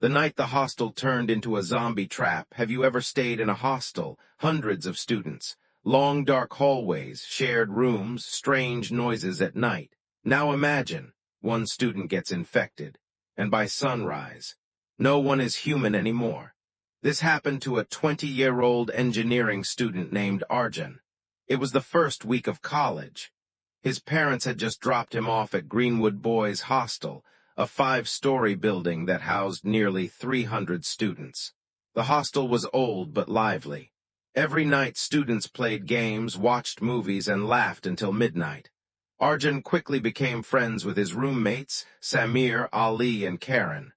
The night the hostel turned into a zombie trap. Have you ever stayed in a hostel? Hundreds of students. Long dark hallways, shared rooms, strange noises at night. Now imagine, one student gets infected, and by sunrise, no one is human anymore. This happened to a 20-year-old engineering student named Arjun. It was the first week of college. His parents had just dropped him off at Greenwood Boys Hostel, a 5-story building that housed nearly 300 students. The hostel was old but lively. Every night students played games, watched movies, and laughed until midnight. Arjun quickly became friends with his roommates, Samir, Ali, and Karen.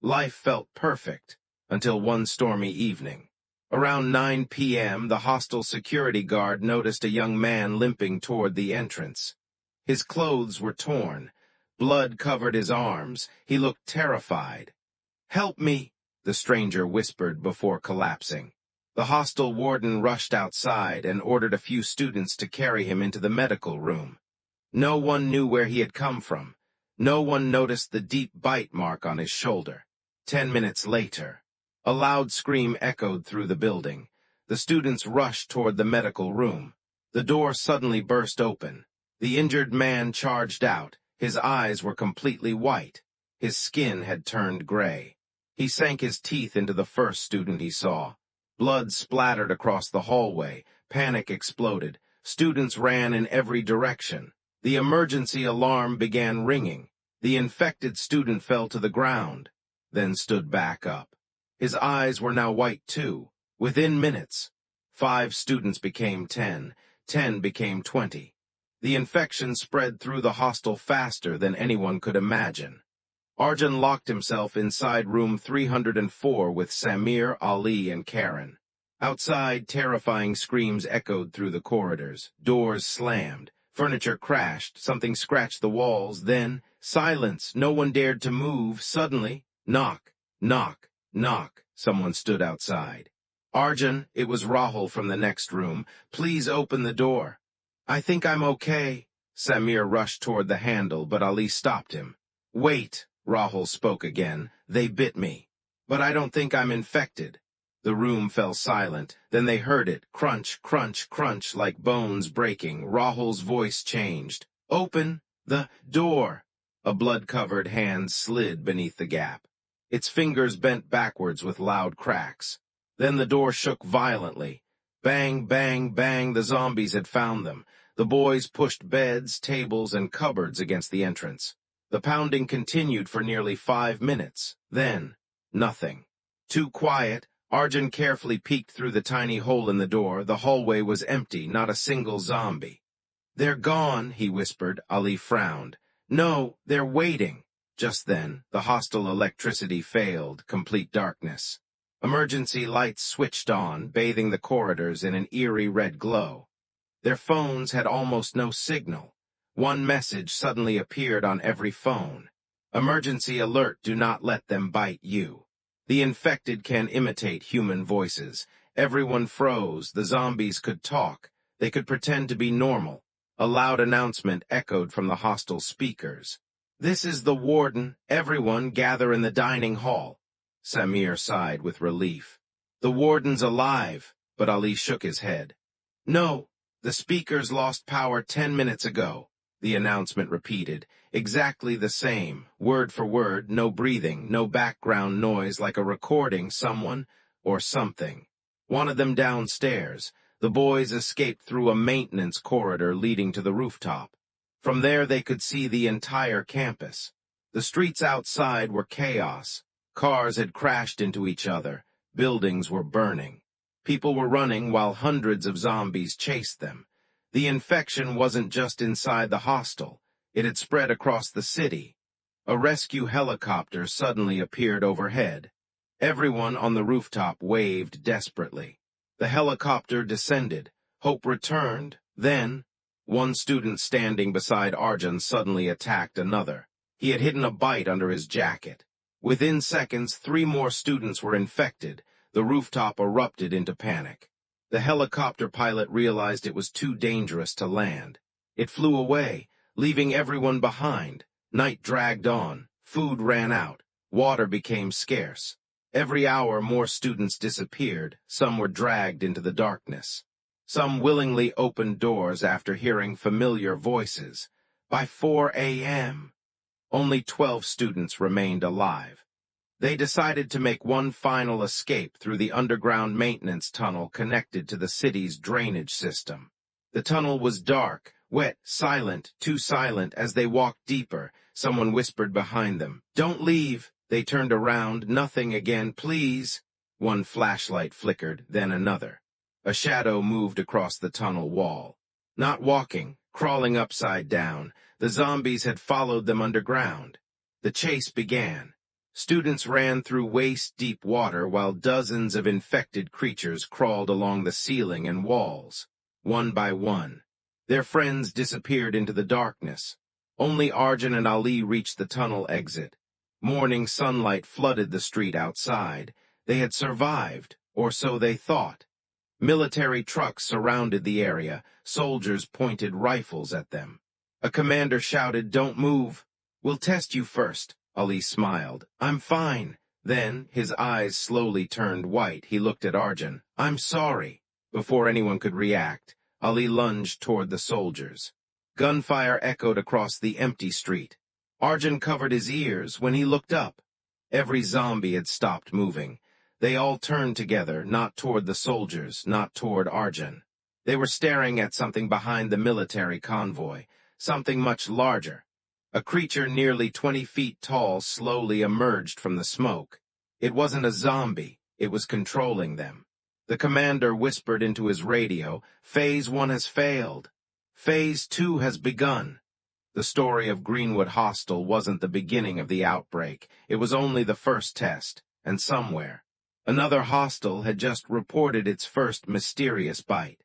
Life felt perfect until one stormy evening. Around 9 p.m., the hostel security guard noticed a young man limping toward the entrance. His clothes were torn. Blood covered his arms. He looked terrified. "Help me," the stranger whispered before collapsing. The hostel warden rushed outside and ordered a few students to carry him into the medical room. No one knew where he had come from. No one noticed the deep bite mark on his shoulder. 10 minutes later, a loud scream echoed through the building. The students rushed toward the medical room. The door suddenly burst open. The injured man charged out. His eyes were completely white. His skin had turned gray. He sank his teeth into the first student he saw. Blood splattered across the hallway. Panic exploded. Students ran in every direction. The emergency alarm began ringing. The infected student fell to the ground, then stood back up. His eyes were now white too. Within minutes, 5 students became 10, 10 became 20. The infection spread through the hostel faster than anyone could imagine. Arjun locked himself inside room 304 with Samir, Ali, and Karen. Outside, terrifying screams echoed through the corridors. Doors slammed. Furniture crashed. Something scratched the walls. Then, silence. No one dared to move. Suddenly, knock, knock, knock. Someone stood outside. "Arjun," it was Rahul from the next room. "Please open the door." "I think I'm okay." Samir rushed toward the handle, but Ali stopped him. "Wait," Rahul spoke again. "They bit me. But I don't think I'm infected." The room fell silent. Then they heard it, crunch, crunch, crunch, like bones breaking. Rahul's voice changed. "Open the door." A blood-covered hand slid beneath the gap. Its fingers bent backwards with loud cracks. Then the door shook violently. Bang, bang, bang, the zombies had found them. The boys pushed beds, tables, and cupboards against the entrance. The pounding continued for nearly 5 minutes. Then, nothing. Too quiet, Arjun carefully peeked through the tiny hole in the door. The hallway was empty, not a single zombie. "They're gone," he whispered. Ali frowned. "No, they're waiting." Just then, the hostel electricity failed, complete darkness. Emergency lights switched on, bathing the corridors in an eerie red glow. Their phones had almost no signal. One message suddenly appeared on every phone. "Emergency alert, do not let them bite you." The infected can imitate human voices. Everyone froze. The zombies could talk. They could pretend to be normal. A loud announcement echoed from the hostel speakers. "This is the warden. Everyone gather in the dining hall." Samir sighed with relief. "The warden's alive," but Ali shook his head. "No, the speakers lost power 10 minutes ago," the announcement repeated. Exactly the same, word for word, no breathing, no background noise, like a recording someone or something wanted them downstairs. The boys escaped through a maintenance corridor leading to the rooftop. From there they could see the entire campus. The streets outside were chaos. Cars had crashed into each other. Buildings were burning. People were running while hundreds of zombies chased them. The infection wasn't just inside the hostel. It had spread across the city. A rescue helicopter suddenly appeared overhead. Everyone on the rooftop waved desperately. The helicopter descended. Hope returned. Then, one student standing beside Arjun suddenly attacked another. He had hidden a bite under his jacket. Within seconds, 3 more students were infected. The rooftop erupted into panic. The helicopter pilot realized it was too dangerous to land. It flew away, leaving everyone behind. Night dragged on. Food ran out. Water became scarce. Every hour more students disappeared, some were dragged into the darkness. Some willingly opened doors after hearing familiar voices. By 4 a.m., only 12 students remained alive. They decided to make one final escape through the underground maintenance tunnel connected to the city's drainage system. The tunnel was dark, wet, silent, too silent. As they walked deeper, someone whispered behind them, "Don't leave." They turned around. Nothing again, please. One flashlight flickered, then another. A shadow moved across the tunnel wall. Not walking, crawling upside down, the zombies had followed them underground. The chase began. Students ran through waist-deep water while dozens of infected creatures crawled along the ceiling and walls. One by one, their friends disappeared into the darkness. Only Arjun and Ali reached the tunnel exit. Morning sunlight flooded the street outside. They had survived, or so they thought. Military trucks surrounded the area. Soldiers pointed rifles at them. A commander shouted, "Don't move. We'll test you first." Ali smiled. "I'm fine." Then, his eyes slowly turned white. He looked at Arjun. "I'm sorry." Before anyone could react, Ali lunged toward the soldiers. Gunfire echoed across the empty street. Arjun covered his ears. When he looked up, every zombie had stopped moving. They all turned together, not toward the soldiers, not toward Arjun. They were staring at something behind the military convoy, something much larger. A creature nearly 20 feet tall slowly emerged from the smoke. It wasn't a zombie, it was controlling them. The commander whispered into his radio, "Phase 1 has failed. Phase 2 has begun." The story of Greenwood Hostel wasn't the beginning of the outbreak. It was only the first test, and somewhere, another hostel had just reported its first mysterious bite.